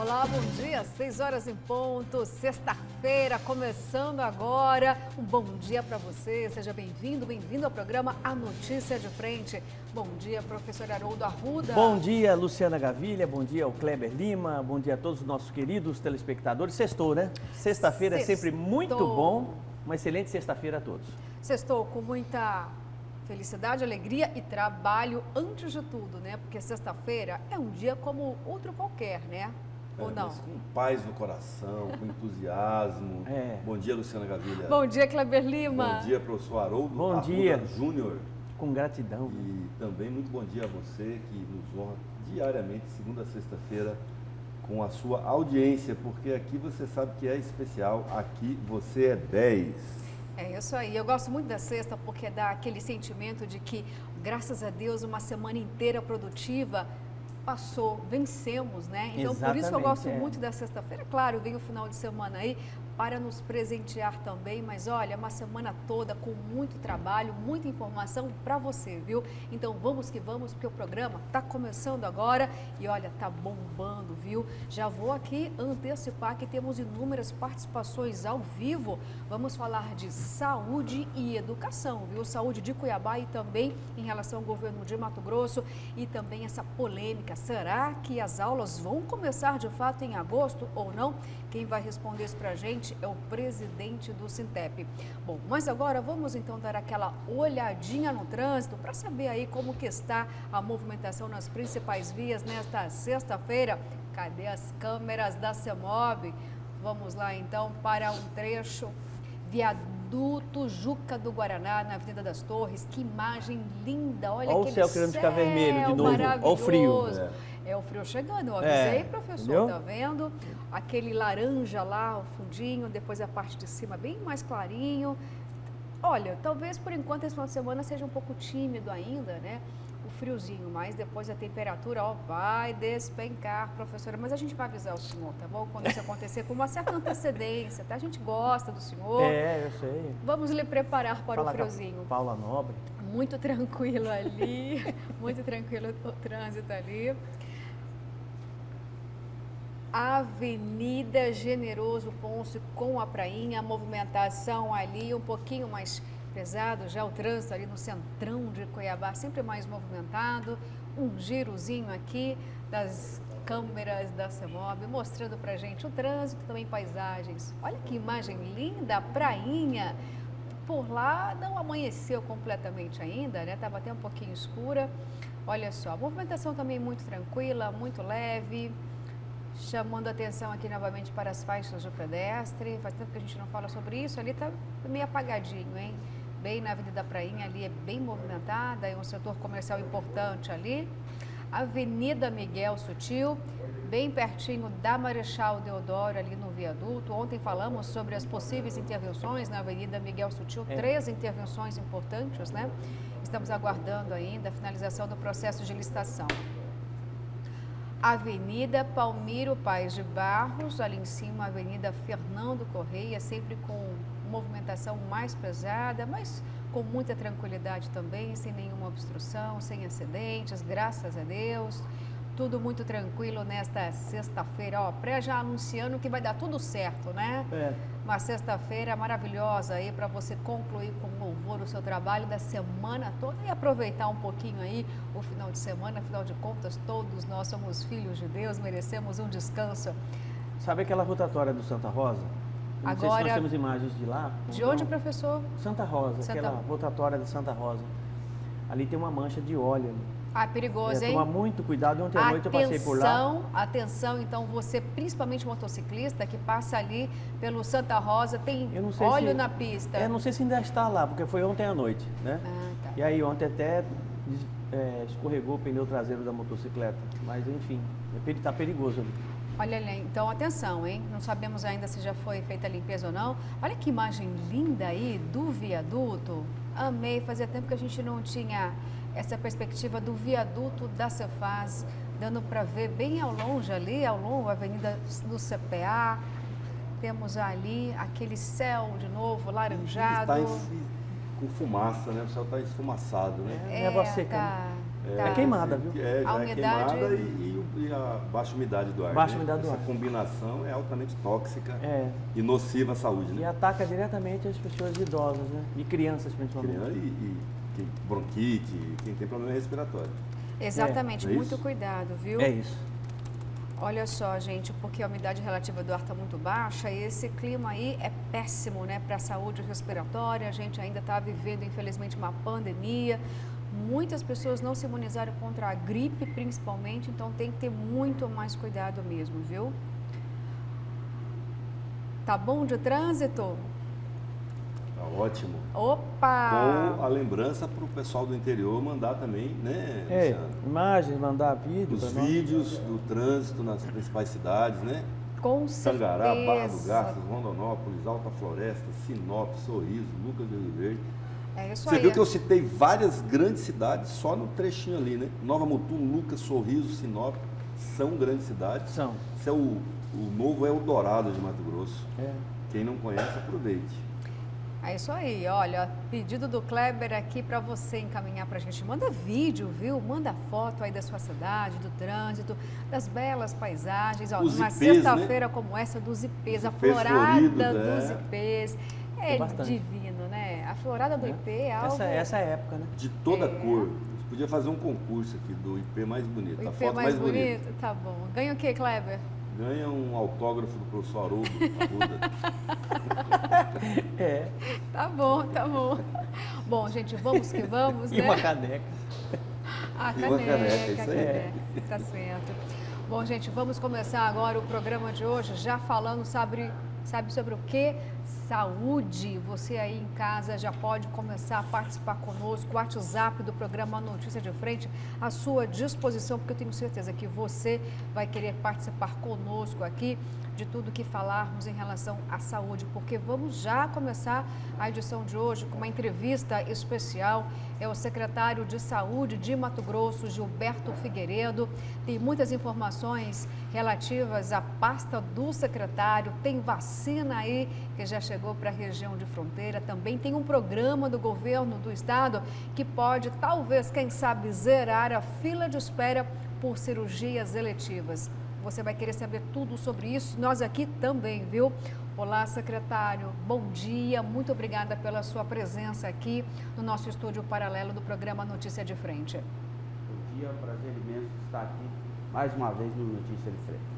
Olá, bom dia, 6 horas em ponto, sexta-feira, começando agora. Um bom dia para você, seja bem-vindo, bem-vindo ao programa A Notícia de Frente. Bom dia, professor Haroldo Arruda. Bom dia, Luciana Gavilha, bom dia ao Kleber Lima, bom dia a todos os nossos queridos telespectadores. Sextou, né? Sexta-feira é sempre muito bom, uma excelente sexta-feira a todos. Sextou com muita felicidade, alegria e trabalho antes de tudo, né? Porque sexta-feira é um dia como outro qualquer, né? Ou não? Mas com paz no coração, com entusiasmo. Bom dia, Luciana Gavilha. Bom dia, Kleber Lima. Bom dia, professor Haroldo Bom Arruda dia. Júnior. Com gratidão. E também muito bom dia a você que nos honra diariamente, segunda a sexta-feira, com a sua audiência, porque aqui você sabe que é especial, aqui você é 10. É isso aí, eu gosto muito da sexta porque dá aquele sentimento de que, graças a Deus, uma semana inteira produtiva passou, vencemos, né? Então, por isso que eu gosto muito da sexta-feira. Claro, vem o final de semana aí para nos presentear também, mas olha, uma semana toda com muito trabalho, muita informação para você, viu? Então, vamos que vamos, porque o programa está começando agora e olha, tá bombando, viu? Já vou aqui antecipar que temos inúmeras participações ao vivo. Vamos falar de saúde e educação, viu? Saúde de Cuiabá e também em relação ao governo de Mato Grosso e também essa polêmica. Será que as aulas vão começar de fato em agosto ou não? Quem vai responder isso pra gente é o presidente do Sintep. Bom, mas agora vamos então dar aquela olhadinha no trânsito para saber aí como que está a movimentação nas principais vias nesta sexta-feira. Cadê as câmeras da CEMOB? Vamos lá então para um trecho Viaduto Juca do Guaraná, na Avenida das Torres. Que imagem linda! Olha aquele o céu querendo ficar vermelho de novo. Olha o frio. É o frio chegando, eu avisei, professor, entendeu? Tá vendo? Aquele laranja lá, o fundinho, depois a parte de cima bem mais clarinho. Olha, talvez por enquanto esse final de semana seja um pouco tímido ainda, né? O friozinho, mas depois a temperatura, ó, vai despencar, professora. Mas a gente vai avisar o senhor, tá bom? Quando isso acontecer, com uma certa antecedência, tá? A gente gosta do senhor. Eu sei. Vamos lhe preparar para o friozinho. Paula Nobre. Muito tranquilo ali, muito tranquilo o trânsito ali. Avenida Generoso Ponce com a prainha, a movimentação ali um pouquinho mais pesado, já o trânsito ali no centrão de Cuiabá, sempre mais movimentado. Um girozinho aqui das câmeras da CEMOB, mostrando pra gente o trânsito e também paisagens. Olha que imagem linda, a prainha. Por lá não amanheceu completamente ainda, né? Estava até um pouquinho escura. Olha só, a movimentação também muito tranquila, muito leve. Chamando a atenção aqui novamente para as faixas do pedestre. Faz tempo que a gente não fala sobre isso. Ali está meio apagadinho, hein? Bem na Avenida Prainha, ali é bem movimentada, é um setor comercial importante ali. Avenida Miguel Sutil, bem pertinho da Marechal Deodoro, ali no viaduto. Ontem falamos sobre as possíveis intervenções na Avenida Miguel Sutil, 3 intervenções importantes, né? Estamos aguardando ainda a finalização do processo de licitação. Avenida Palmiro Paes de Barros, ali em cima, Avenida Fernando Correia, sempre com movimentação mais pesada, mas com muita tranquilidade também, sem nenhuma obstrução, sem acidentes, graças a Deus. Tudo muito tranquilo nesta sexta-feira, ó, já anunciando que vai dar tudo certo, né? Uma sexta-feira maravilhosa aí para você concluir com louvor o seu trabalho da semana toda e aproveitar um pouquinho aí o final de semana, afinal de contas, todos nós somos filhos de Deus, merecemos um descanso. Sabe aquela rotatória do Santa Rosa? Não sei se nós temos imagens de lá. De onde, professor? Santa Rosa, aquela rotatória de Santa Rosa. Ali tem uma mancha de óleo ali. Ah, perigoso, hein? Toma muito cuidado. Ontem à noite eu passei por lá. Atenção, então você, principalmente motociclista, que passa ali pelo Santa Rosa, tem óleo na pista. Eu não sei se ainda está lá, porque foi ontem à noite, né? Tá. E aí ontem até escorregou o pneu traseiro da motocicleta. Mas enfim, está perigoso ali. Olha ali, então atenção, hein? Não sabemos ainda se já foi feita a limpeza ou não. Olha que imagem linda aí do viaduto. Amei, fazia tempo que a gente não tinha essa perspectiva do viaduto da Cefaz, dando para ver bem ao longe ali, ao longo da Avenida do CPA. Temos ali aquele céu de novo, laranjado. Está com fumaça, né? O céu está esfumaçado, né? Névoa seca. Tá. É queimada, viu? A umidade... É queimada e a baixa umidade do ar. Baixa umidade do ar. Essa combinação é altamente tóxica É. e nociva à saúde, né? E ataca diretamente as pessoas idosas, né? E crianças, principalmente. Criança e bronquite, quem tem problema respiratório. Exatamente, É isso? muito cuidado, viu? É isso. Olha só, gente, porque a umidade relativa do ar está muito baixa e esse clima aí é péssimo, né, para a saúde respiratória. A gente ainda está vivendo, infelizmente, uma pandemia. Muitas pessoas não se imunizaram contra a gripe, principalmente, então tem que ter muito mais cuidado mesmo, viu? Tá bom de trânsito? Tá ótimo. Opa! Com a lembrança para o pessoal do interior mandar também, né, Luciano? Imagens, mandar vídeos. Os vídeos do trânsito nas principais cidades, né? Com Tangará, Barra do certeza. Garças, Rondonópolis, Alta Floresta, Sinop, Sorriso, Lucas do Rio Verde. É isso Você aí. viu que eu citei várias grandes cidades só no trechinho ali, né? Nova Mutum, Lucas, Sorriso, Sinop, são grandes cidades. São. Isso é o novo Eldorado de Mato Grosso. É. Quem não conhece, aproveite. É isso aí, olha, pedido do Kleber aqui para você encaminhar para a gente. Manda vídeo, viu? Manda foto aí da sua cidade, do trânsito, das belas paisagens. Ó, Os uma ipês, sexta-feira, né, como essa dos ipês, a ipês florada floridos, dos ipês. É divino, né? A florada do IP é algo... Essa é a época, né? De toda cor. Você podia fazer um concurso aqui do IP mais bonito, O a IP foto mais bonita. bonito? Tá bom. Ganha o quê, Kleber? Ganha um autógrafo do professor Haroldo Arruda. É. Tá bom, tá bom. Bom, gente, vamos que vamos, E né? uma caneca. A E uma caneca, isso a aí. caneca, tá certo. Bom, gente, vamos começar agora o programa de hoje já falando sabe sobre o quê? Saúde. Você aí em casa já pode começar a participar conosco. O WhatsApp do programa Notícia de Frente à sua disposição, porque eu tenho certeza que você vai querer participar conosco aqui de tudo que falarmos em relação à saúde, porque vamos já começar a edição de hoje com uma entrevista especial. É o secretário de Saúde de Mato Grosso, Gilberto Figueiredo. Tem muitas informações relativas à pasta do secretário, tem vacina aí que já chegou para a região de fronteira, também tem um programa do governo do estado que pode, talvez, quem sabe, zerar a fila de espera por cirurgias eletivas. Você vai querer saber tudo sobre isso, nós aqui também, viu? Olá, secretário, bom dia, muito obrigada pela sua presença aqui no nosso estúdio paralelo do programa Notícia de Frente. Bom dia, prazer imenso estar aqui mais uma vez no Notícia de Frente.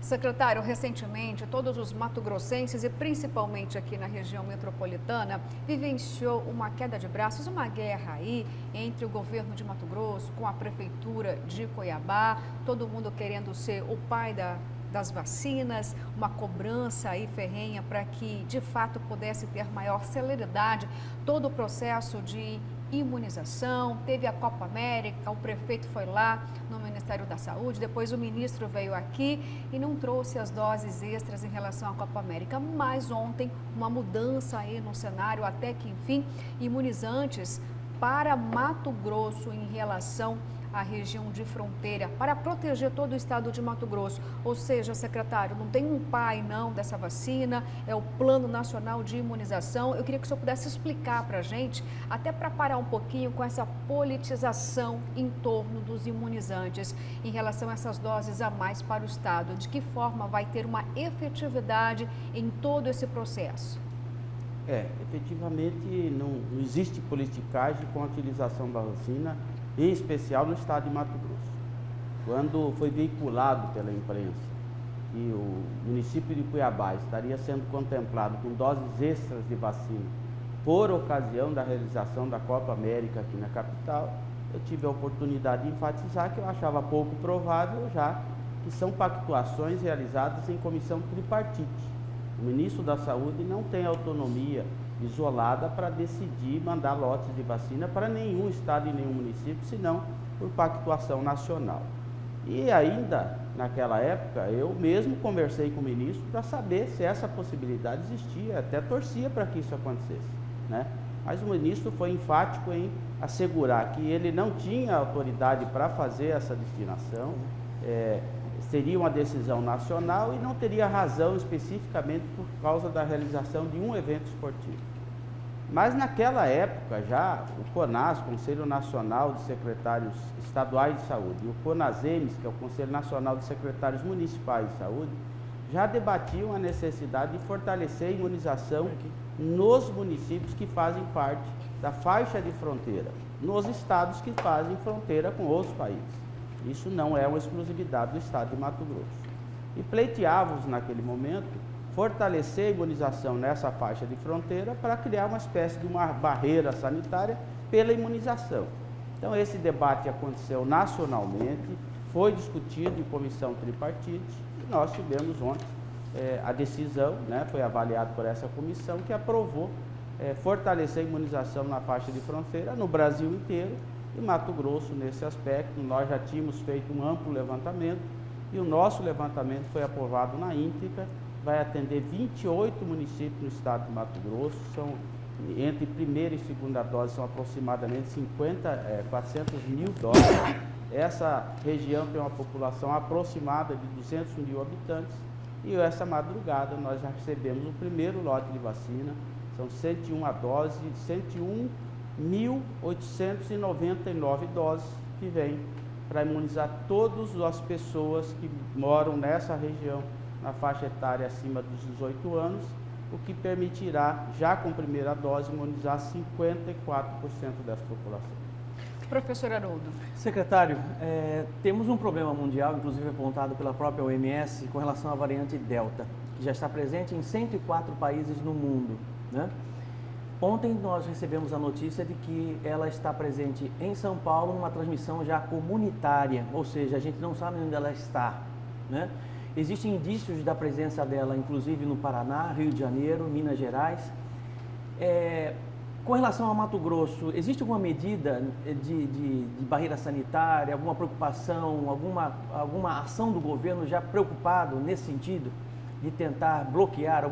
Secretário, recentemente todos os mato-grossenses e principalmente aqui na região metropolitana vivenciou uma queda de braços, uma guerra aí entre o governo de Mato Grosso com a prefeitura de Cuiabá, todo mundo querendo ser o pai das vacinas, uma cobrança aí ferrenha para que de fato pudesse ter maior celeridade todo o processo de imunização. Teve a Copa América, o prefeito foi lá no Ministério da Saúde, depois o ministro veio aqui e não trouxe as doses extras em relação à Copa América, mas ontem uma mudança aí no cenário, até que enfim, imunizantes para Mato Grosso em relação à região de fronteira, para proteger todo o estado de Mato Grosso. Ou seja, secretário, não tem um pai não dessa vacina, é o Plano Nacional de Imunização. Eu queria que o senhor pudesse explicar para a gente, até para parar um pouquinho com essa politização em torno dos imunizantes, em relação a essas doses a mais para o estado. De que forma vai ter uma efetividade em todo esse processo? Efetivamente não existe politicagem com a utilização da vacina, em especial no estado de Mato Grosso. Quando foi veiculado pela imprensa que o município de Cuiabá estaria sendo contemplado com doses extras de vacina por ocasião da realização da Copa América aqui na capital, eu tive a oportunidade de enfatizar que eu achava pouco provável, já que são pactuações realizadas em comissão tripartite. O ministro da Saúde não tem autonomia isolada para decidir mandar lotes de vacina para nenhum estado e nenhum município, senão por pactuação nacional. E ainda, naquela época, eu mesmo conversei com o ministro para saber se essa possibilidade existia, até torcia para que isso acontecesse, né? Mas o ministro foi enfático em assegurar que ele não tinha autoridade para fazer essa destinação, seria uma decisão nacional e não teria razão especificamente por causa da realização de um evento esportivo. Mas naquela época já o CONAS, Conselho Nacional de Secretários Estaduais de Saúde, e o CONASEMES, que é o Conselho Nacional de Secretários Municipais de Saúde, já debatiam a necessidade de fortalecer a imunização nos municípios que fazem parte da faixa de fronteira, nos estados que fazem fronteira com outros países. Isso não é uma exclusividade do estado de Mato Grosso. E pleiteávamos naquele momento fortalecer a imunização nessa faixa de fronteira para criar uma espécie de uma barreira sanitária pela imunização. Então esse debate aconteceu nacionalmente, foi discutido em comissão tripartite e nós tivemos ontem a decisão, né, foi avaliado por essa comissão que aprovou fortalecer a imunização na faixa de fronteira no Brasil inteiro e Mato Grosso nesse aspecto. Nós já tínhamos feito um amplo levantamento e o nosso levantamento foi aprovado na íntegra, vai atender 28 municípios no estado de Mato Grosso, são entre primeira e segunda dose são aproximadamente 400 mil doses. Essa região tem uma população aproximada de 200 mil habitantes e essa madrugada nós já recebemos o primeiro lote de vacina, são 101 doses, 101.899 doses que vêm para imunizar todas as pessoas que moram nessa região, na faixa etária acima dos 18 anos, o que permitirá, já com primeira dose, imunizar 54% dessa população. Professor Haroldo. Secretário, temos um problema mundial, inclusive apontado pela própria OMS, com relação à variante Delta, que já está presente em 104 países no mundo, né? Ontem nós recebemos a notícia de que ela está presente em São Paulo, numa transmissão já comunitária, ou seja, a gente não sabe onde ela está, né? Existem indícios da presença dela, inclusive no Paraná, Rio de Janeiro, Minas Gerais. Com relação ao Mato Grosso, existe alguma medida de barreira sanitária, alguma preocupação, alguma ação do governo já preocupado nesse sentido, de tentar bloquear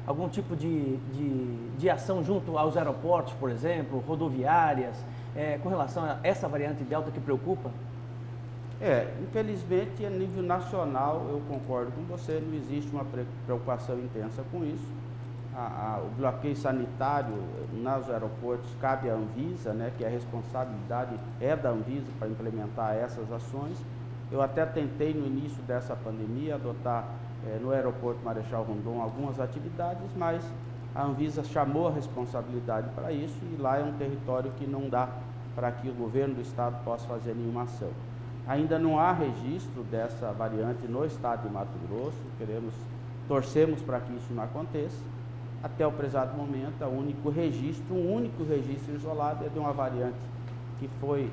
algum tipo de ação junto aos aeroportos, por exemplo, rodoviárias, com relação a essa variante Delta que preocupa? Infelizmente, a nível nacional, eu concordo com você, não existe uma preocupação intensa com isso. O bloqueio sanitário nos aeroportos cabe à Anvisa, né, que a responsabilidade é da Anvisa para implementar essas ações. Eu até tentei, no início dessa pandemia, adotar no aeroporto Marechal Rondon algumas atividades, mas a Anvisa chamou a responsabilidade para isso e lá é um território que não dá para que o governo do estado possa fazer nenhuma ação. Ainda não há registro dessa variante no estado de Mato Grosso, torcemos para que isso não aconteça. Até o prezado momento, um único registro isolado é de uma variante que foi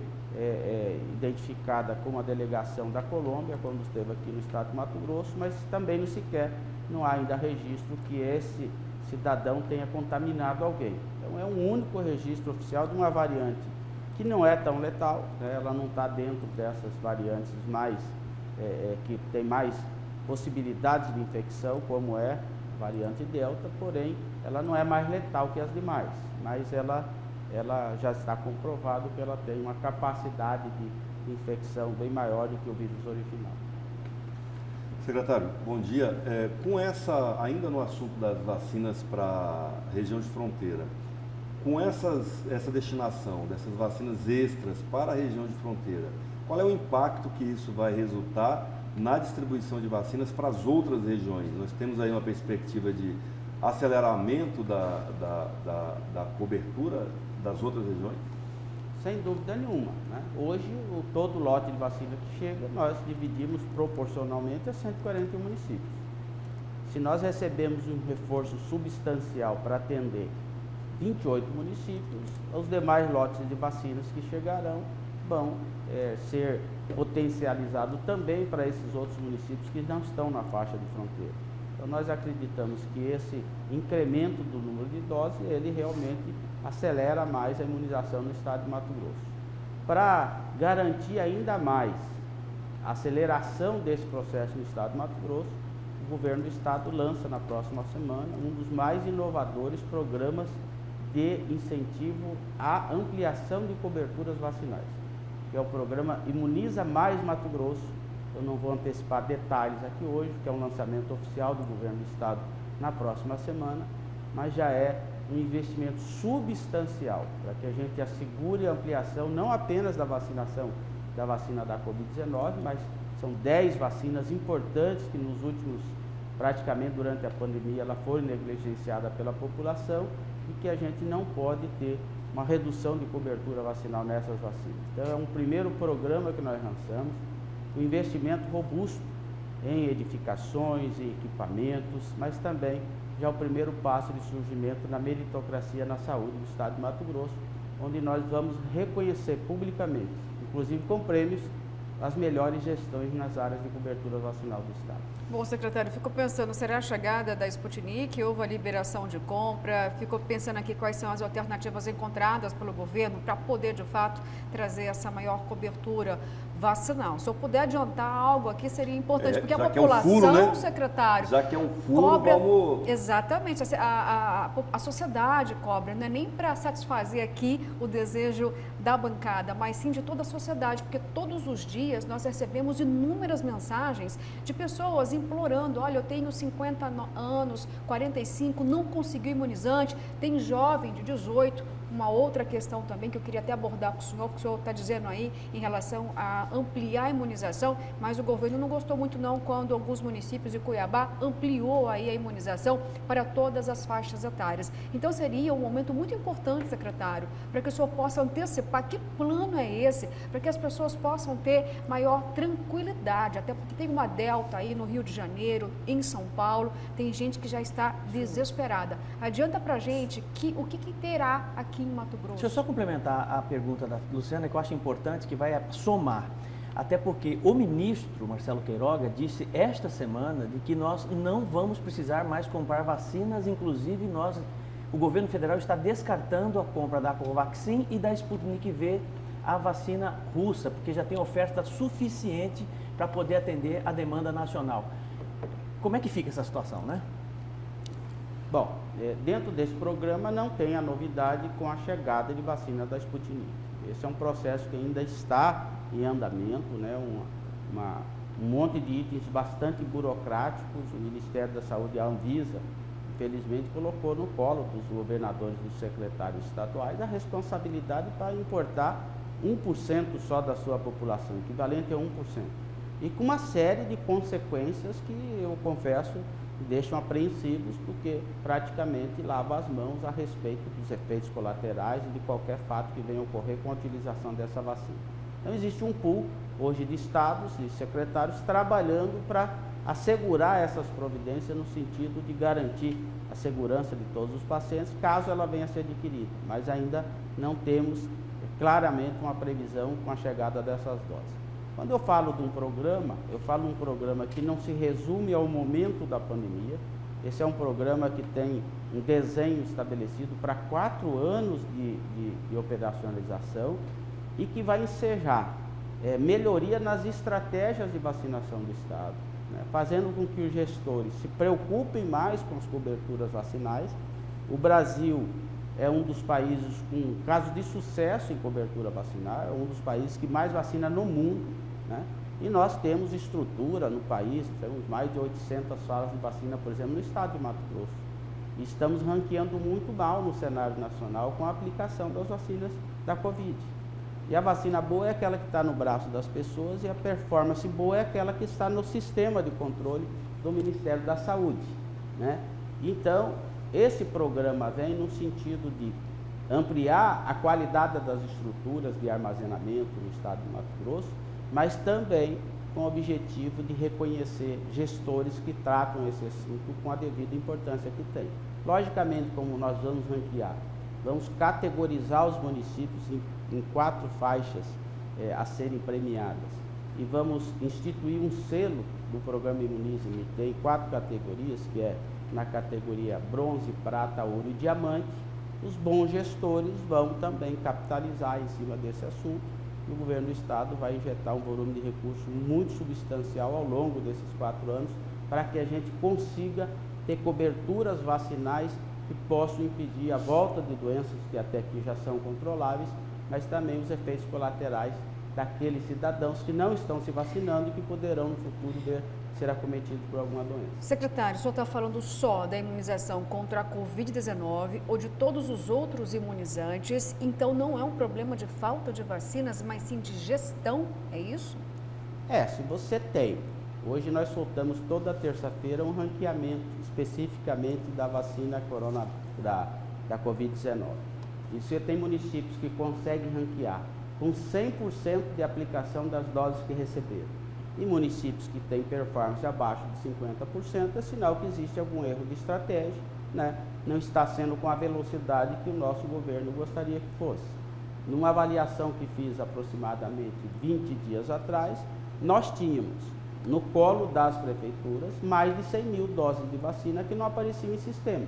identificada como a delegação da Colômbia, quando esteve aqui no estado de Mato Grosso, mas também não há ainda registro que esse cidadão tenha contaminado alguém. Então é um único registro oficial de uma variante que não é tão letal, né? Ela não está dentro dessas variantes que tem mais possibilidades de infecção, como é a variante Delta, porém ela não é mais letal que as demais, mas ela já está comprovado que ela tem uma capacidade de infecção bem maior do que o vírus original. Secretário, bom dia. Ainda no assunto das vacinas para a região de fronteira, com essa destinação dessas vacinas extras para a região de fronteira, qual é o impacto que isso vai resultar na distribuição de vacinas para as outras regiões? Nós temos aí uma perspectiva de aceleramento da cobertura das outras regiões? Sem dúvida nenhuma, né? Hoje, todo lote de vacina que chega, nós dividimos proporcionalmente a 141 municípios. Se nós recebemos um reforço substancial para atender 28 municípios, os demais lotes de vacinas que chegarão vão ser potencializados também para esses outros municípios que não estão na faixa de fronteira. Então nós acreditamos que esse incremento do número de doses, ele realmente acelera mais a imunização no estado de Mato Grosso. Para garantir ainda mais a aceleração desse processo no estado de Mato Grosso, o governo do estado lança na próxima semana um dos mais inovadores programas de incentivo à ampliação de coberturas vacinais, que é o programa Imuniza Mais Mato Grosso. Eu não vou antecipar detalhes aqui hoje, que é um lançamento oficial do governo do estado na próxima semana, mas já é um investimento substancial para que a gente assegure a ampliação não apenas da vacinação da vacina da Covid-19, mas são 10 vacinas importantes que nos últimos, praticamente durante a pandemia, ela foi negligenciada pela população e que a gente não pode ter uma redução de cobertura vacinal nessas vacinas. Então é um primeiro programa que nós lançamos, um investimento robusto em edificações, em equipamentos, mas também já o primeiro passo de surgimento na meritocracia na saúde do Estado de Mato Grosso, onde nós vamos reconhecer publicamente, inclusive com prêmios, as melhores gestões nas áreas de cobertura vacinal do Estado. Bom, secretário, fico pensando, será a chegada da Sputnik, houve a liberação de compra, fico pensando aqui quais são as alternativas encontradas pelo governo para poder, de fato, trazer essa maior cobertura vacinal. Se eu puder adiantar algo aqui, seria importante, porque a população, é um furo, né? Secretário... Já que é um furo, cobra, vamos... Exatamente, a sociedade cobra, não é nem para satisfazer aqui o desejo da bancada, mas sim de toda a sociedade, porque todos os dias nós recebemos inúmeras mensagens de pessoas implorando, olha, eu tenho 50 anos, 45, não consegui imunizante, tem jovem de 18, uma outra questão também que eu queria até abordar com o senhor, que o senhor está dizendo aí em relação a ampliar a imunização, mas o governo não gostou muito não quando alguns municípios de Cuiabá ampliou aí a imunização para todas as faixas etárias. Então seria um momento muito importante, secretário, para que o senhor possa antecipar que plano é esse, para que as pessoas possam ter maior tranquilidade, até porque tem uma delta aí no Rio de Janeiro, em São Paulo, tem gente que já está desesperada. Adianta para a gente o que terá aqui em Mato Grosso. Deixa eu só complementar a pergunta da Luciana, que eu acho importante, que vai somar. Até porque o ministro Marcelo Queiroga disse esta semana de que nós não vamos precisar mais comprar vacinas, inclusive o governo federal está descartando a compra da Covaxin e da Sputnik V, a vacina russa, porque já tem oferta suficiente para poder atender a demanda nacional. Como é que fica essa situação, né? Bom, dentro desse programa não tem a novidade com a chegada de vacina da Sputnik. Esse é um processo que ainda está em andamento, né? Um monte de itens bastante burocráticos. O Ministério da Saúde, a Anvisa, infelizmente colocou no colo dos governadores e dos secretários estaduais a responsabilidade para importar 1% só da sua população, equivalente a 1%. E com uma série de consequências que eu confesso deixam apreensivos, porque praticamente lava as mãos a respeito dos efeitos colaterais e de qualquer fato que venha a ocorrer com a utilização dessa vacina. Então existe um pool hoje de estados e secretários trabalhando para assegurar essas providências no sentido de garantir a segurança de todos os pacientes, caso ela venha a ser adquirida, mas ainda não temos claramente uma previsão com a chegada dessas doses. Quando eu falo de um programa, eu falo de um programa que não se resume ao momento da pandemia. Esse é um programa que tem um desenho estabelecido para 4 anos de operacionalização e que vai ensejar melhoria nas estratégias de vacinação do Estado, né, fazendo com que os gestores se preocupem mais com as coberturas vacinais. O Brasil é um dos países com casos de sucesso em cobertura vacinal, é um dos países que mais vacina no mundo, né? E nós temos estrutura no país, temos mais de 800 salas de vacina, por exemplo, no estado de Mato Grosso. E estamos ranqueando muito mal no cenário nacional com a aplicação das vacinas da Covid. E a vacina boa é aquela que está no braço das pessoas e a performance boa é aquela que está no sistema de controle do Ministério da Saúde, né? Então, esse programa vem no sentido de ampliar a qualidade das estruturas de armazenamento no estado de Mato Grosso, mas também com o objetivo de reconhecer gestores que tratam esse assunto com a devida importância que tem. Logicamente, como nós vamos ranquear, vamos categorizar os municípios em 4 faixas a serem premiadas e vamos instituir um selo do programa Imunize-me, tem 4 categorias, que é na categoria bronze, prata, ouro e diamante. Os bons gestores vão também capitalizar em cima desse assunto e o governo do estado vai injetar um volume de recursos muito substancial ao longo desses 4 anos para que a gente consiga ter coberturas vacinais que possam impedir a volta de doenças que até aqui já são controláveis, mas também os efeitos colaterais daqueles cidadãos que não estão se vacinando e que poderão no futuro ser acometidos por alguma doença. Secretário, o senhor está falando só da imunização contra a Covid-19 ou de todos os outros imunizantes, então não é um problema de falta de vacinas, mas sim de gestão, é isso? Se você tem. Hoje nós soltamos toda terça-feira um ranqueamento especificamente da vacina da Covid-19. E você tem municípios que conseguem ranquear com 100% de aplicação das doses que receberam. E municípios que têm performance abaixo de 50%, é sinal que existe algum erro de estratégia, né? Não está sendo com a velocidade que o nosso governo gostaria que fosse. Numa avaliação que fiz aproximadamente 20 dias atrás, nós tínhamos no colo das prefeituras mais de 100 mil doses de vacina que não apareciam em sistema.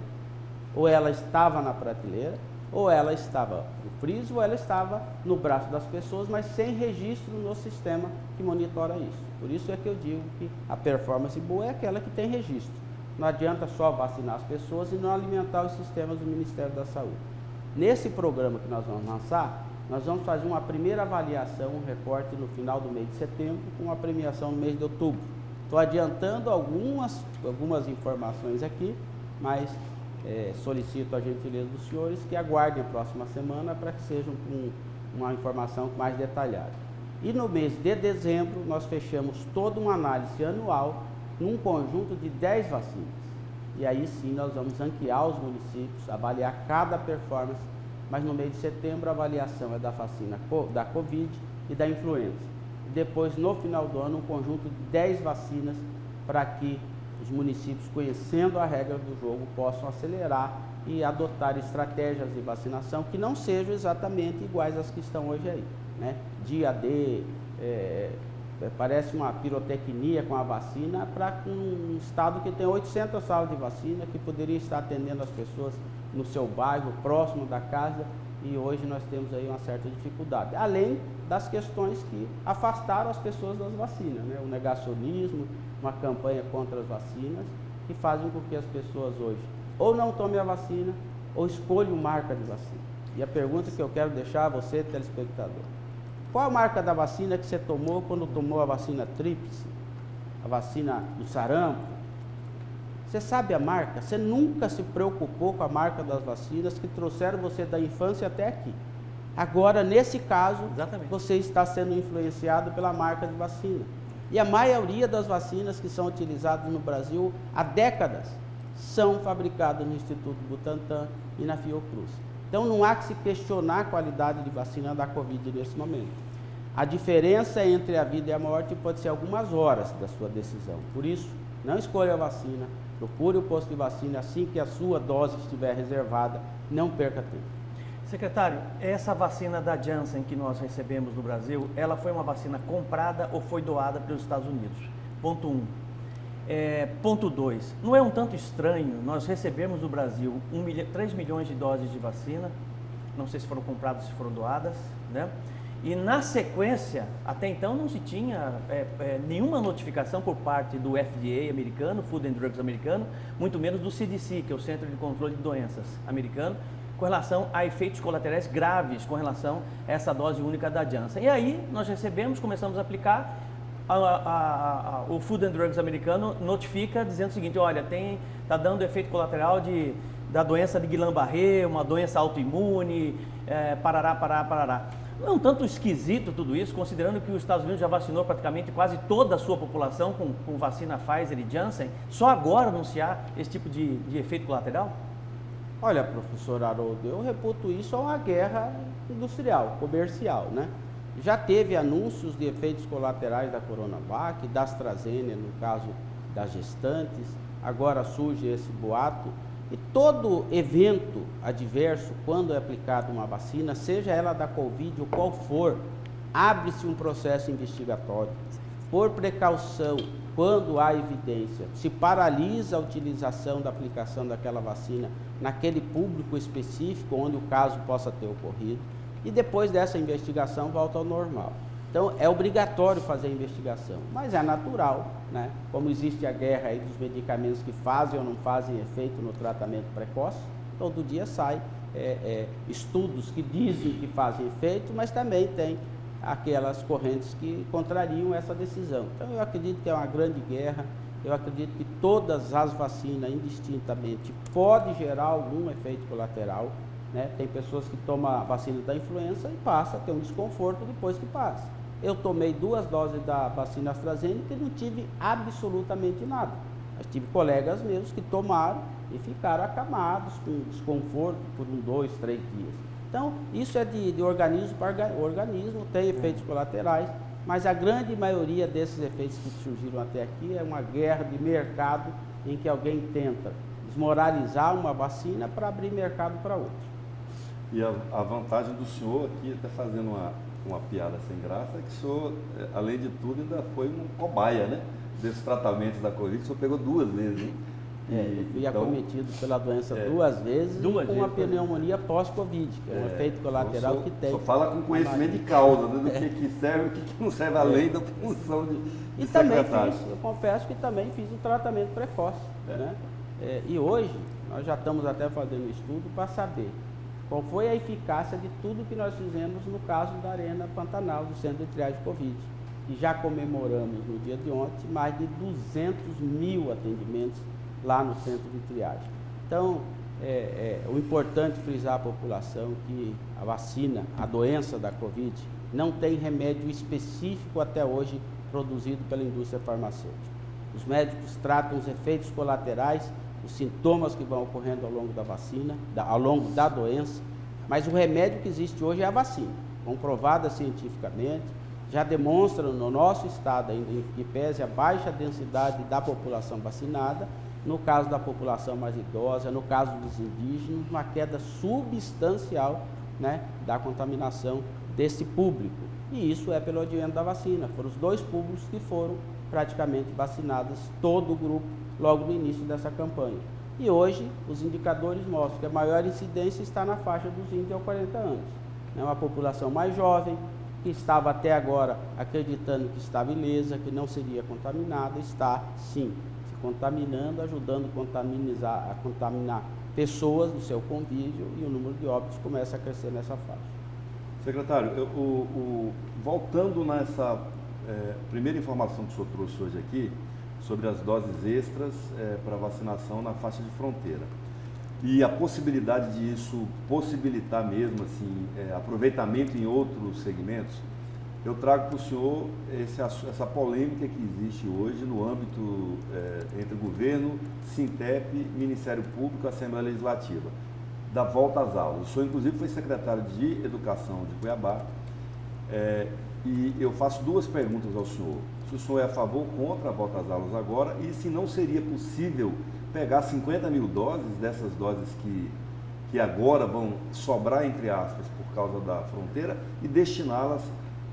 Ou ela estava na prateleira, ou ela estava no freezer, ou ela estava no braço das pessoas, mas sem registro no sistema que monitora isso. Por isso é que eu digo que a performance boa é aquela que tem registro. Não adianta só vacinar as pessoas e não alimentar os sistemas do Ministério da Saúde. Nesse programa que nós vamos lançar, nós vamos fazer uma primeira avaliação, um recorte no final do mês de setembro, com uma premiação no mês de outubro. Estou adiantando algumas informações aqui, mas solicito a gentileza dos senhores que aguardem a próxima semana para que seja uma informação mais detalhada. E no mês de dezembro, nós fechamos toda uma análise anual num conjunto de 10 vacinas. E aí sim nós vamos ranquear os municípios, avaliar cada performance, mas no mês de setembro a avaliação é da vacina da Covid e da influenza. E depois, no final do ano, um conjunto de 10 vacinas para que os municípios, conhecendo a regra do jogo, possam acelerar e adotar estratégias de vacinação que não sejam exatamente iguais às que estão hoje aí, né? Dia D, parece uma pirotecnia com a vacina para um estado que tem 800 salas de vacina, que poderia estar atendendo as pessoas no seu bairro, próximo da casa, e hoje nós temos aí uma certa dificuldade. Além das questões que afastaram as pessoas das vacinas, né? O negacionismo, uma campanha contra as vacinas, que fazem com que as pessoas hoje ou não tomem a vacina, ou escolham marca de vacina. E a pergunta que eu quero deixar a você, telespectador: qual a marca da vacina que você tomou quando tomou a vacina tríplice, a vacina do sarampo? Você sabe a marca? Você nunca se preocupou com a marca das vacinas que trouxeram você da infância até aqui. Agora, nesse caso, exatamente, você está sendo influenciado pela marca de vacina. E a maioria das vacinas que são utilizadas no Brasil há décadas são fabricadas no Instituto Butantan e na Fiocruz. Então não há que se questionar a qualidade de vacina da Covid nesse momento. A diferença entre a vida e a morte pode ser algumas horas da sua decisão. Por isso, não escolha a vacina, procure o posto de vacina assim que a sua dose estiver reservada, não perca tempo. Secretário, essa vacina da Janssen que nós recebemos no Brasil, ela foi uma vacina comprada ou foi doada pelos Estados Unidos? Ponto 1. Ponto 2, não é um tanto estranho nós recebemos no Brasil 3 milhões de doses de vacina, não sei se foram compradas ou se foram doadas, né? E na sequência, até então não se tinha nenhuma notificação por parte do FDA americano, Food and Drugs americano, muito menos do CDC, que é o Centro de Controle de Doenças americano, com relação a efeitos colaterais graves com relação a essa dose única da Janssen. E aí nós recebemos, começamos a aplicar, o Food and Drugs americano notifica dizendo o seguinte: olha, está dando efeito colateral da doença de Guillain-Barré, uma doença autoimune, parará. Não é um tanto esquisito tudo isso, considerando que os Estados Unidos já vacinou praticamente quase toda a sua população com vacina Pfizer e Janssen, só agora anunciar esse tipo de efeito colateral? Olha, professor Haroldo, eu reputo isso a uma guerra industrial, comercial, né? Já teve anúncios de efeitos colaterais da Coronavac, da AstraZeneca, no caso das gestantes, agora surge esse boato. E todo evento adverso, quando é aplicada uma vacina, seja ela da Covid ou qual for, abre-se um processo investigatório. Por precaução, quando há evidência, se paralisa a utilização da aplicação daquela vacina naquele público específico onde o caso possa ter ocorrido, e depois dessa investigação volta ao normal. Então é obrigatório fazer a investigação, mas é natural, né? Como existe a guerra aí dos medicamentos que fazem ou não fazem efeito no tratamento precoce, todo dia sai estudos que dizem que fazem efeito, mas também tem aquelas correntes que contrariam essa decisão. Então eu acredito que é uma grande guerra, eu acredito que todas as vacinas indistintamente podem gerar algum efeito colateral, né? Tem pessoas que tomam a vacina da influenza e passa a ter um desconforto depois que passa. Eu tomei 2 doses da vacina AstraZeneca e não tive absolutamente nada. Mas tive colegas meus que tomaram e ficaram acamados com desconforto por 1, 2, 3 dias. Então, isso é de organismo para organismo, tem efeitos colaterais, mas a grande maioria desses efeitos que surgiram até aqui é uma guerra de mercado em que alguém tenta desmoralizar uma vacina para abrir mercado para outra. E a vantagem do senhor aqui, até fazendo uma piada sem graça, é que o senhor, além de tudo, ainda foi um cobaia, né? Desses tratamentos da Covid, o senhor pegou 2 vezes, hein? Eu fui acometido pela doença 2 vezes com uma pneumonia pós-Covid, que é um efeito colateral que tem. Só fala com conhecimento de causa, né, do que serve e o que não serve, além da função de e também eu confesso que também fiz um tratamento precoce. Né? E hoje, nós já estamos até fazendo um estudo para saber qual foi a eficácia de tudo que nós fizemos no caso da Arena Pantanal, do Centro de Triagem Covid. E já comemoramos no dia de ontem mais de 200 mil atendimentos lá no centro de triagem. Então, o importante frisar à população que a vacina, a doença da Covid, não tem remédio específico até hoje produzido pela indústria farmacêutica. Os médicos tratam os efeitos colaterais, os sintomas que vão ocorrendo ao longo da vacina, ao longo da doença, mas o remédio que existe hoje é a vacina, comprovada cientificamente, já demonstra no nosso estado, ainda que pese a baixa densidade da população vacinada, no caso da população mais idosa, no caso dos indígenas, uma queda substancial, né, da contaminação desse público. E isso é pelo advento da vacina. Foram os 2 públicos que foram praticamente vacinados, todo o grupo, logo no início dessa campanha. E hoje, os indicadores mostram que a maior incidência está na faixa dos 20 a 40 anos. É uma população mais jovem, que estava até agora acreditando que estava ilesa, que não seria contaminada, está sim contaminando, ajudando a contaminar pessoas no seu convívio, e o número de óbitos começa a crescer nessa faixa. Secretário, voltando nessa primeira informação que o senhor trouxe hoje aqui, sobre as doses extras para vacinação na faixa de fronteira, e a possibilidade de isso possibilitar mesmo assim, aproveitamento em outros segmentos, eu trago para o senhor essa polêmica que existe hoje no âmbito entre governo, Sintep, Ministério Público e Assembleia Legislativa, da volta às aulas. O senhor, inclusive, foi secretário de Educação de Cuiabá, e eu faço 2 perguntas ao senhor. Se o senhor é a favor ou contra a volta às aulas agora, e se não seria possível pegar 50 mil doses, dessas doses que agora vão sobrar, entre aspas, por causa da fronteira, e destiná-las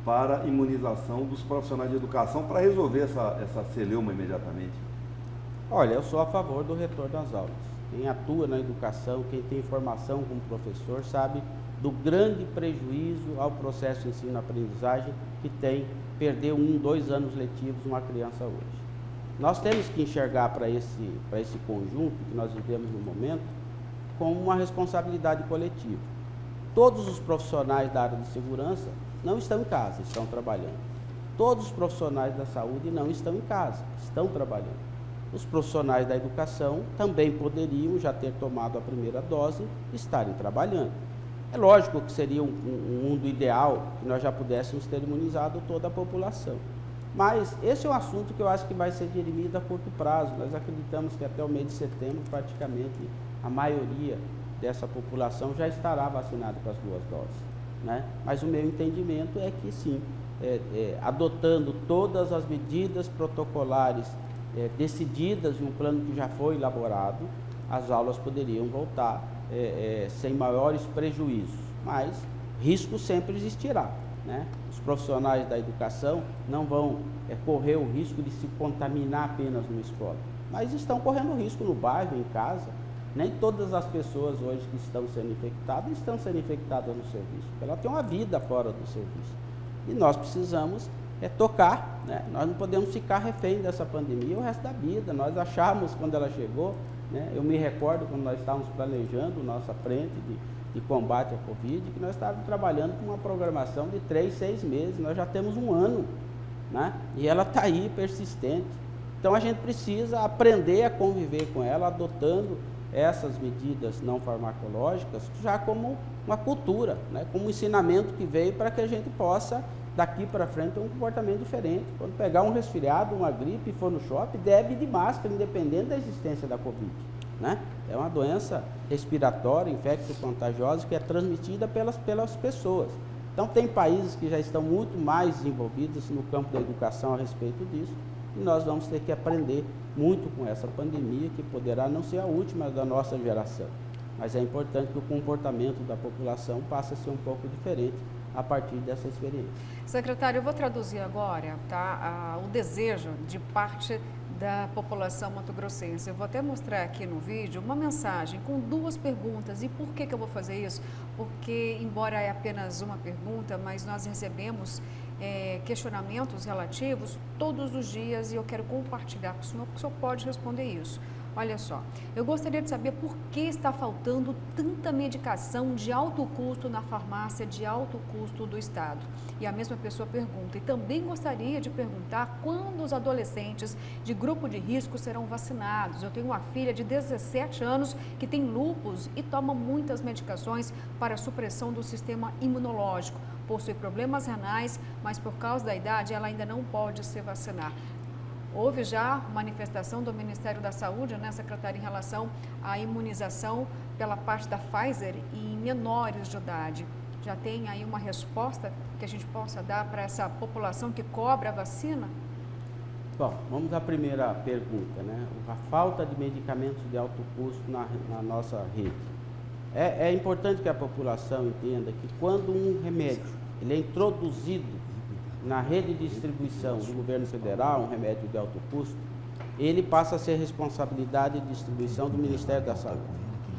para imunização dos profissionais de educação, para resolver essa celeuma imediatamente? Olha, eu sou a favor do retorno às aulas. Quem atua na educação, quem tem formação como professor, sabe do grande prejuízo ao processo de ensino-aprendizagem que tem perder 1, 2 anos letivos uma criança hoje. Nós temos que enxergar para esse conjunto que nós vivemos no momento como uma responsabilidade coletiva. Todos os profissionais da área de segurança não estão em casa, estão trabalhando. Todos os profissionais da saúde não estão em casa, estão trabalhando. Os profissionais da educação também poderiam já ter tomado a primeira dose e estarem trabalhando. É lógico que seria um mundo ideal que nós já pudéssemos ter imunizado toda a população. Mas esse é um assunto que eu acho que vai ser dirimido a curto prazo. Nós acreditamos que até o mês de setembro, praticamente, a maioria dessa população já estará vacinada com as 2 doses. Né? Mas o meu entendimento é que sim, adotando todas as medidas protocolares decididas em um plano que já foi elaborado, as aulas poderiam voltar sem maiores prejuízos, mas risco sempre existirá. Né? Os profissionais da educação não vão correr o risco de se contaminar apenas numa escola, mas estão correndo risco no bairro, em casa. Nem todas as pessoas hoje que estão sendo infectadas no serviço, porque ela tem uma vida fora do serviço. E nós precisamos tocar, né? Nós não podemos ficar refém dessa pandemia o resto da vida. Nós achamos quando ela chegou, né? Eu me recordo quando nós estávamos planejando nossa frente de combate à Covid, que nós estávamos trabalhando com uma programação de 3, 6 meses, nós já temos um ano, né? E ela está aí, persistente. Então a gente precisa aprender a conviver com ela, adotando essas medidas não farmacológicas já como uma cultura, né? Como um ensinamento que veio para que a gente possa, daqui para frente, ter um comportamento diferente. Quando pegar um resfriado, uma gripe e for no shopping, deve ir de máscara, independente da existência da Covid, né? É uma doença respiratória, infecto-contagiosa, que é transmitida pelas pessoas. Então tem países que já estão muito mais desenvolvidos no campo da educação a respeito disso, e nós vamos ter que aprender muito com essa pandemia, que poderá não ser a última da nossa geração. Mas é importante que o comportamento da população passe a ser um pouco diferente a partir dessa experiência. Secretário, eu vou traduzir agora, tá, o desejo de parte da população mato-grossense. Eu vou até mostrar aqui no vídeo uma mensagem com 2 perguntas. E por que eu vou fazer isso? Porque, embora é apenas uma pergunta, mas nós recebemos questionamentos relativos todos os dias e eu quero compartilhar com o senhor, porque o senhor pode responder isso. Olha só, eu gostaria de saber por que está faltando tanta medicação de alto custo na farmácia de alto custo do Estado. E a mesma pessoa pergunta, e também gostaria de perguntar quando os adolescentes de grupo de risco serão vacinados. Eu tenho uma filha de 17 anos que tem lúpus e toma muitas medicações para supressão do sistema imunológico. Possui problemas renais, mas por causa da idade ela ainda não pode se vacinar. Houve já manifestação do Ministério da Saúde, né, secretária, em relação à imunização pela parte da Pfizer em menores de idade. Já tem aí uma resposta que a gente possa dar para essa população que cobra a vacina? Bom, vamos à primeira pergunta, né? A falta de medicamentos de alto custo na nossa rede. É importante que a população entenda que quando um remédio ele é introduzido na rede de distribuição do governo federal, um remédio de alto custo, ele passa a ser responsabilidade de distribuição do Ministério da Saúde.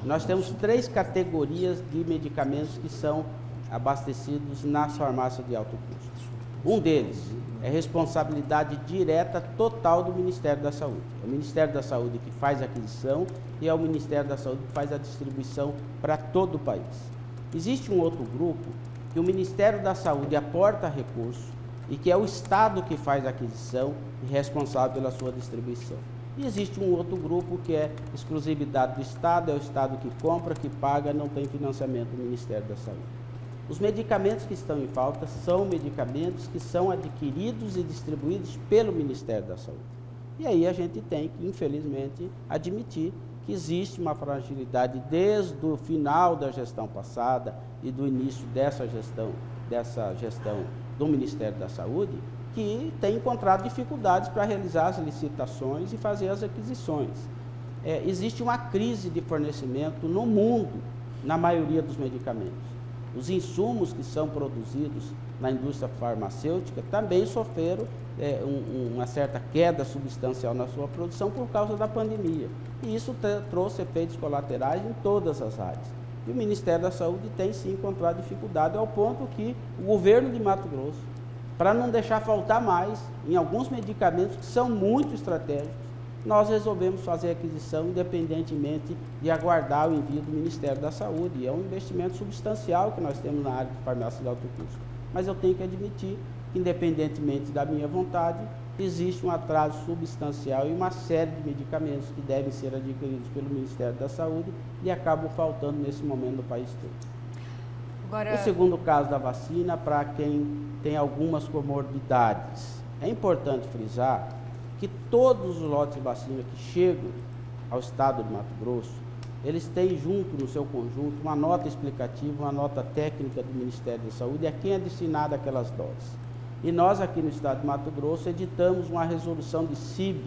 Nós temos 3 categorias de medicamentos que são abastecidos nas farmácias de alto custo. Um deles é responsabilidade direta total do Ministério da Saúde. É o Ministério da Saúde que faz a aquisição e é o Ministério da Saúde que faz a distribuição para todo o país. Existe um outro grupo que o Ministério da Saúde aporta recursos e que é o Estado que faz a aquisição e responsável pela sua distribuição. E existe um outro grupo que é exclusividade do Estado, é o Estado que compra, que paga, não tem financiamento do Ministério da Saúde. Os medicamentos que estão em falta são medicamentos que são adquiridos e distribuídos pelo Ministério da Saúde. E aí a gente tem que, infelizmente, admitir que existe uma fragilidade desde o final da gestão passada e do início dessa gestão do Ministério da Saúde, que tem encontrado dificuldades para realizar as licitações e fazer as aquisições. Existe uma crise de fornecimento no mundo, na maioria dos medicamentos. Os insumos que são produzidos na indústria farmacêutica também sofreram uma certa queda substancial na sua produção por causa da pandemia. E isso trouxe efeitos colaterais em todas as áreas. E o Ministério da Saúde tem sim encontrado dificuldade, ao ponto que o governo de Mato Grosso, para não deixar faltar mais em alguns medicamentos que são muito estratégicos, nós resolvemos fazer a aquisição independentemente de aguardar o envio do Ministério da Saúde. E é um investimento substancial que nós temos na área de farmácia de alto custo. Mas eu tenho que admitir que, independentemente da minha vontade, existe um atraso substancial e uma série de medicamentos que devem ser adquiridos pelo Ministério da Saúde e acabam faltando nesse momento no país todo. Agora... O segundo caso da vacina, para quem tem algumas comorbidades. É importante frisar que todos os lotes de vacina que chegam ao estado de Mato Grosso, eles têm junto no seu conjunto uma nota explicativa, uma nota técnica do Ministério da Saúde, a quem é destinada aquelas doses. E nós aqui no estado de Mato Grosso editamos uma resolução de CIB,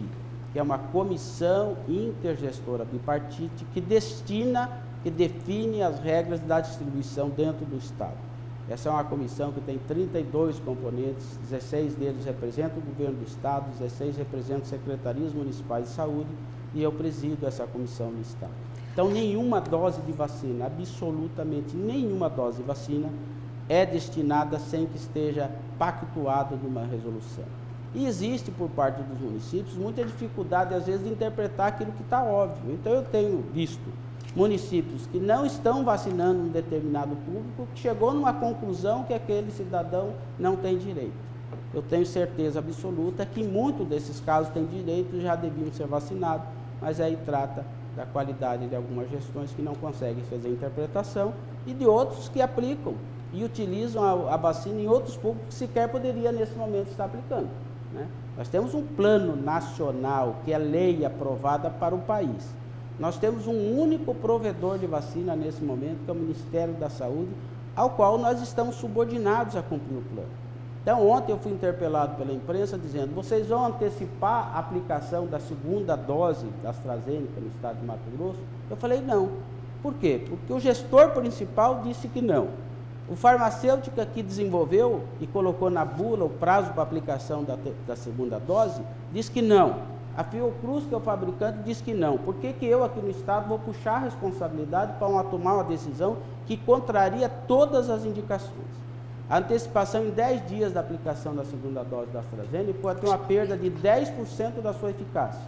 que é uma comissão intergestora bipartite que define as regras da distribuição dentro do estado. Essa é uma comissão que tem 32 componentes, 16 deles representam o governo do estado, 16 representam secretarias municipais de saúde e eu presido essa comissão no estado. Então, nenhuma dose de vacina, absolutamente nenhuma dose de vacina é destinada sem que esteja pactuado numa resolução. E existe por parte dos municípios muita dificuldade, às vezes, de interpretar aquilo que está óbvio. Então, eu tenho visto municípios que não estão vacinando um determinado público, que chegou numa conclusão que aquele cidadão não tem direito. Eu tenho certeza absoluta que muitos desses casos têm direito, já deviam ser vacinados, mas aí trata da qualidade de algumas gestões que não conseguem fazer interpretação e de outros que aplicam e utilizam a vacina em outros públicos que sequer poderia nesse momento estar aplicando, né? Nós temos um plano nacional, que é lei aprovada para o país. Nós temos um único provedor de vacina nesse momento, que é o Ministério da Saúde, ao qual nós estamos subordinados a cumprir o plano. Então, ontem eu fui interpelado pela imprensa dizendo: vocês vão antecipar a aplicação da segunda dose da AstraZeneca no estado de Mato Grosso? Eu falei: não. Por quê? Porque o gestor principal disse que não. O farmacêutico que desenvolveu e colocou na bula o prazo para aplicação da segunda dose, diz que não. A Fiocruz, que é o fabricante, diz que não. Por que eu aqui no estado vou puxar a responsabilidade para tomar uma decisão que contraria todas as indicações? A antecipação em 10 dias da aplicação da segunda dose da AstraZeneca pode ter uma perda de 10% da sua eficácia.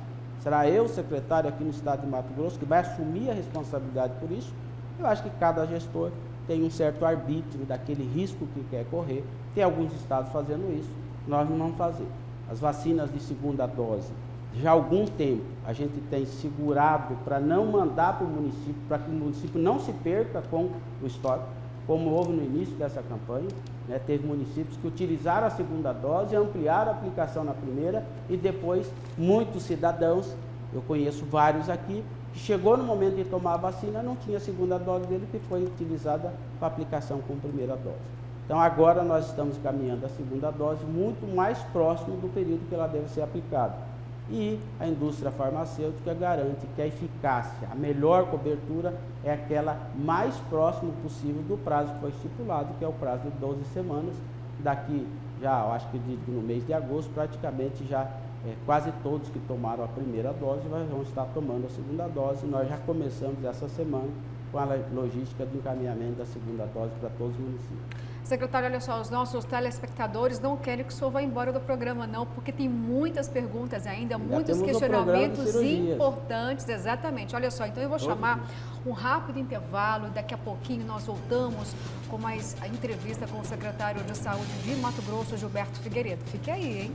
Será eu, secretário aqui no estado de Mato Grosso, que vai assumir a responsabilidade por isso? Eu acho que cada gestor tem um certo arbítrio daquele risco que quer correr. Tem alguns estados fazendo isso, nós não vamos fazer. As vacinas de segunda dose, já há algum tempo, a gente tem segurado para não mandar para o município, para que o município não se perca com o estoque, como houve no início dessa campanha, né? Teve municípios que utilizaram a segunda dose, ampliaram a aplicação na primeira e depois muitos cidadãos, eu conheço vários aqui, que chegou no momento de tomar a vacina, não tinha a segunda dose dele, que foi utilizada para aplicação com a primeira dose. Então agora nós estamos caminhando a segunda dose muito mais próximo do período que ela deve ser aplicada. E a indústria farmacêutica garante que a eficácia, a melhor cobertura é aquela mais próxima possível do prazo que foi estipulado, que é o prazo de 12 semanas. Daqui já, eu acho que no mês de agosto, praticamente já quase todos que tomaram a primeira dose vão estar tomando a segunda dose. Nós já começamos essa semana com a logística de encaminhamento da segunda dose para todos os municípios. Secretário, olha só, os nossos telespectadores não querem que o senhor vá embora do programa, não, porque tem muitas perguntas ainda, muitos questionamentos importantes, exatamente. Olha só, então eu vou chamar um rápido intervalo, daqui a pouquinho nós voltamos com mais a entrevista com o secretário de Saúde de Mato Grosso, Gilberto Figueiredo. Fique aí, hein?